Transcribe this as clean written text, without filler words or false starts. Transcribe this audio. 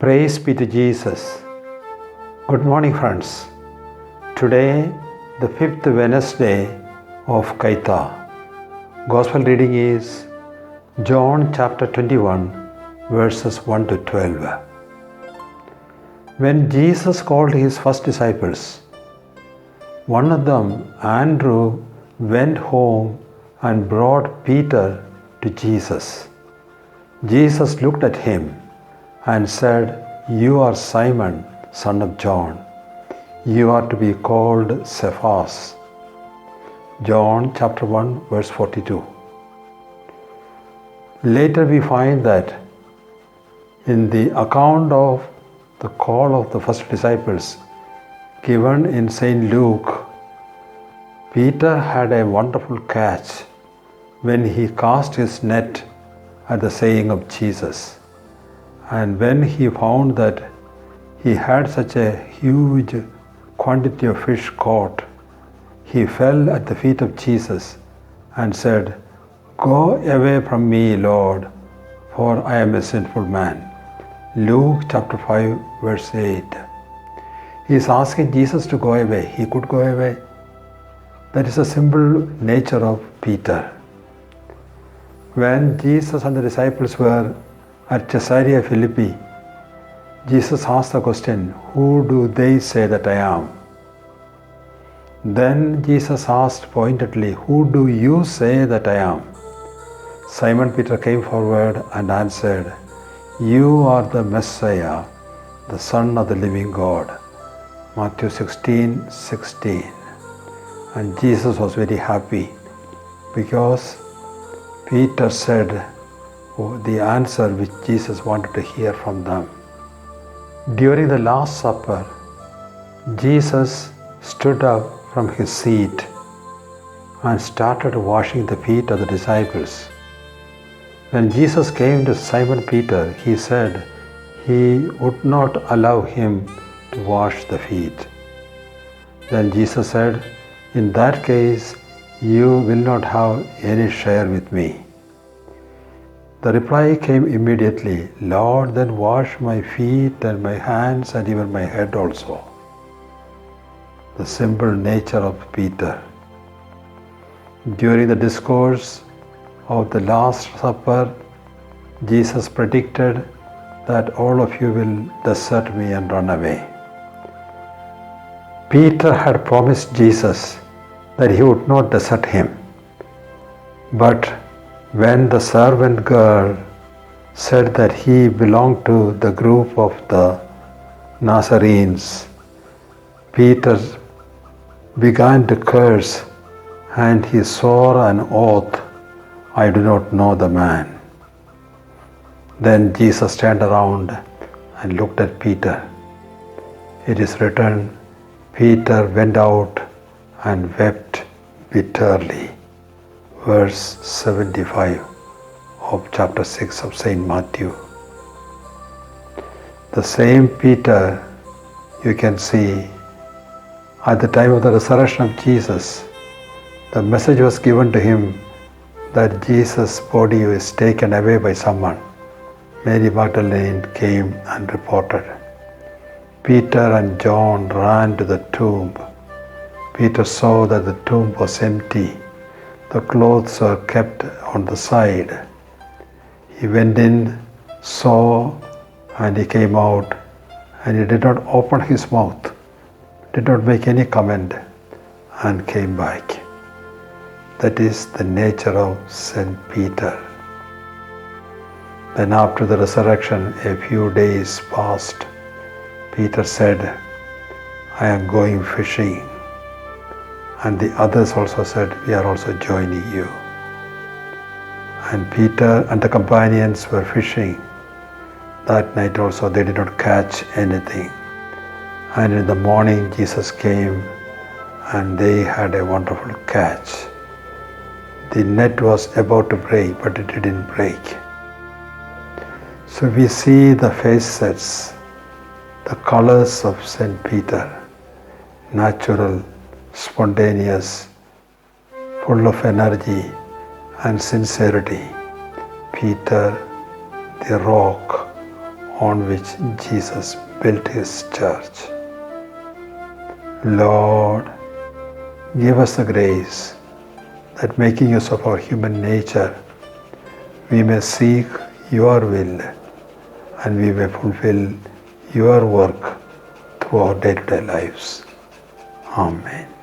Praise be to Jesus. Good morning, friends. Today, the fifth Wednesday of Kaita. Gospel reading is John chapter 21, verses 1 to 12. When Jesus called his first disciples, one of them, Andrew, went home and brought Peter to Jesus. Jesus looked at him and said, "You are Simon, son of John. You are to be called Cephas." John chapter 1, verse 42. Later we find that in the account of the call of the first disciples given in St. Luke, Peter had a wonderful catch when he cast his net at the saying of Jesus. And when he found that he had such a huge quantity of fish caught, he fell at the feet of Jesus and said, "Go away from me, Lord, for I am a sinful man." Luke chapter 5, verse 8. He is asking Jesus to go away. He could go away. That is the simple nature of Peter. When Jesus and the disciples were at Caesarea Philippi, Jesus asked the question, "Who do they say that I am?" Then Jesus asked pointedly, "Who do you say that I am?" Simon Peter came forward and answered, "You are the Messiah, the Son of the living God." Matthew 16:16. And Jesus was very happy because Peter said the answer which Jesus wanted to hear from them. During the Last Supper, Jesus stood up from his seat and started washing the feet of the disciples. When Jesus came to Simon Peter, he said he would not allow him to wash the feet. Then Jesus said, "In that case, you will not have any share with me." The reply came immediately, "Lord, then wash my feet and my hands and even my head also." The simple nature of Peter. During the discourse of the Last Supper, Jesus predicted that all of you will desert me and run away. Peter had promised Jesus that he would not desert him. But when the servant girl said that he belonged to the group of the Nazarenes, Peter began to curse and he swore an oath, "I do not know the man." Then Jesus turned around and looked at Peter. It is written, Peter went out and wept bitterly. Verse 75 of chapter 6 of St. Matthew. The same Peter, you can see, at the time of the resurrection of Jesus, the message was given to him that Jesus' body was taken away by someone. Mary Magdalene came and reported. Peter and John ran to the tomb. Peter saw that the tomb was empty. The clothes were kept on the side. He went in, saw, and he came out, and he did not open his mouth, did not make any comment, and came back. That is the nature of St. Peter. Then after the resurrection, a few days passed. Peter said, "I am going fishing." And the others also said, "We are also joining you." And Peter and the companions were fishing. That night also they did not catch anything. And in the morning Jesus came and they had a wonderful catch. The net was about to break, but it didn't break. So we see the facets, the colors of St. Peter, natural, spontaneous, full of energy and sincerity. Peter, the rock on which Jesus built his church. Lord, give us the grace that making use of our human nature, we may seek your will and we may fulfill your work through our day-to-day lives. Amen.